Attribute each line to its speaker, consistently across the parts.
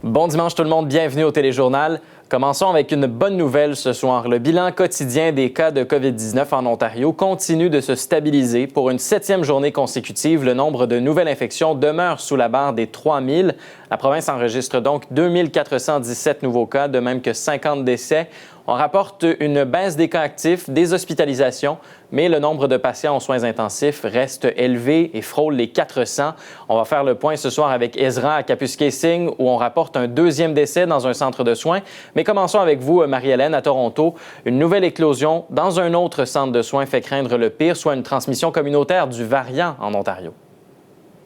Speaker 1: Bon dimanche tout le monde, bienvenue au Téléjournal. Commençons avec une bonne nouvelle ce soir. Le bilan quotidien des cas de COVID-19 en Ontario continue de se stabiliser. Pour une 7e journée consécutive, le nombre de nouvelles infections demeure sous la barre des 3000. La province enregistre donc 2417 nouveaux cas, de même que 50 décès. On rapporte une baisse des cas actifs, des hospitalisations, mais le nombre de patients en soins intensifs reste élevé et frôle les 400. On va faire le point ce soir avec Ezra à Kapuskasing, où on rapporte un 2e décès dans un centre de soins. Mais commençons avec vous, Marie-Hélène, à Toronto. Une nouvelle éclosion dans un autre centre de soins fait craindre le pire, soit une transmission communautaire du variant en Ontario.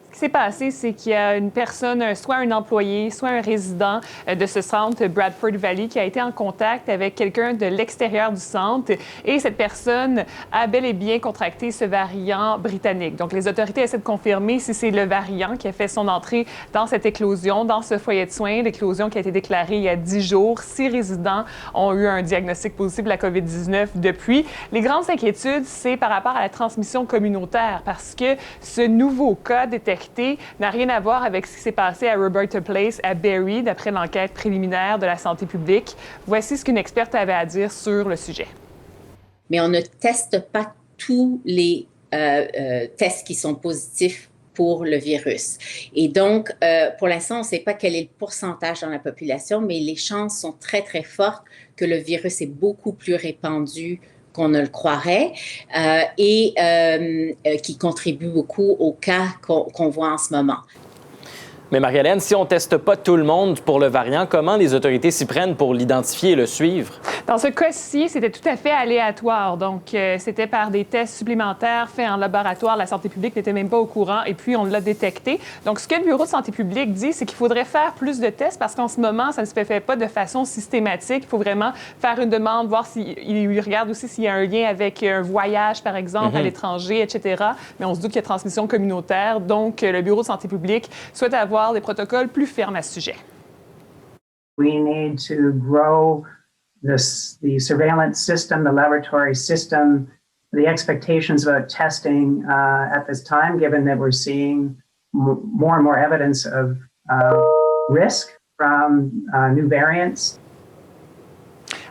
Speaker 2: Ce qui s'est passé, c'est qu'il y a une personne, soit un employé, soit un résident de ce centre, Bradford Valley, qui a été en contact avec quelqu'un de l'extérieur du centre. Et cette personne a bel et bien contracté ce variant britannique. Donc, les autorités essaient de confirmer si c'est le variant qui a fait son entrée dans cette éclosion, dans ce foyer de soins. L'éclosion qui a été déclarée il y a 10 jours. 6 résidents ont eu un diagnostic positif de la COVID-19 depuis. Les grandes inquiétudes, c'est par rapport à la transmission communautaire, parce que ce nouveau cas détecté n'a rien à voir avec ce qui s'est passé à Roberta Place, à Barrie, d'après l'enquête préliminaire de la santé publique. Voici ce qu'une experte avait à dire sur le sujet.
Speaker 3: Mais on ne teste pas tous les tests qui sont positifs pour le virus. Et donc, pour l'instant, on ne sait pas quel est le pourcentage dans la population, mais les chances sont très, très fortes que le virus est beaucoup plus répandu qu'on ne le croirait et qui contribue beaucoup aux cas qu'on voit en ce moment.
Speaker 1: Mais Marie-Hélène, si on ne teste pas tout le monde pour le variant, comment les autorités s'y prennent pour l'identifier et le suivre?
Speaker 2: Dans ce cas-ci, c'était tout à fait aléatoire. Donc, c'était par des tests supplémentaires faits en laboratoire. La santé publique n'était même pas au courant et puis on l'a détecté. Donc, ce que le Bureau de santé publique dit, c'est qu'il faudrait faire plus de tests parce qu'en ce moment, ça ne se fait pas de façon systématique. Il faut vraiment faire une demande, voir s'il regarde aussi s'il y a un lien avec un voyage, par exemple, à l'étranger, etc. Mais on se doute qu'il y a transmission communautaire. Donc, le Bureau de santé publique souhaite avoir des protocoles plus fermes à ce sujet.
Speaker 4: We need to grow the surveillance system, the laboratory system, the expectations about testing at this time, given that we're seeing more and more evidence of risk from new variants.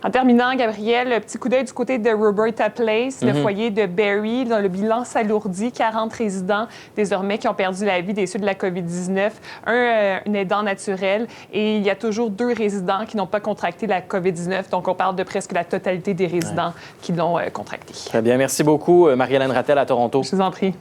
Speaker 2: En terminant, Gabriel, un petit coup d'œil du côté de Roberta Place, le foyer de Barrie. Le bilan s'alourdit. 40 résidents désormais qui ont perdu la vie des suites de la COVID-19. Un aidant naturel. Et il y a toujours 2 résidents qui n'ont pas contracté la COVID-19. Donc, on parle de presque la totalité des résidents qui l'ont contracté.
Speaker 1: Très bien. Merci beaucoup, Marie-Hélène Rattel à Toronto.
Speaker 2: Je vous en prie.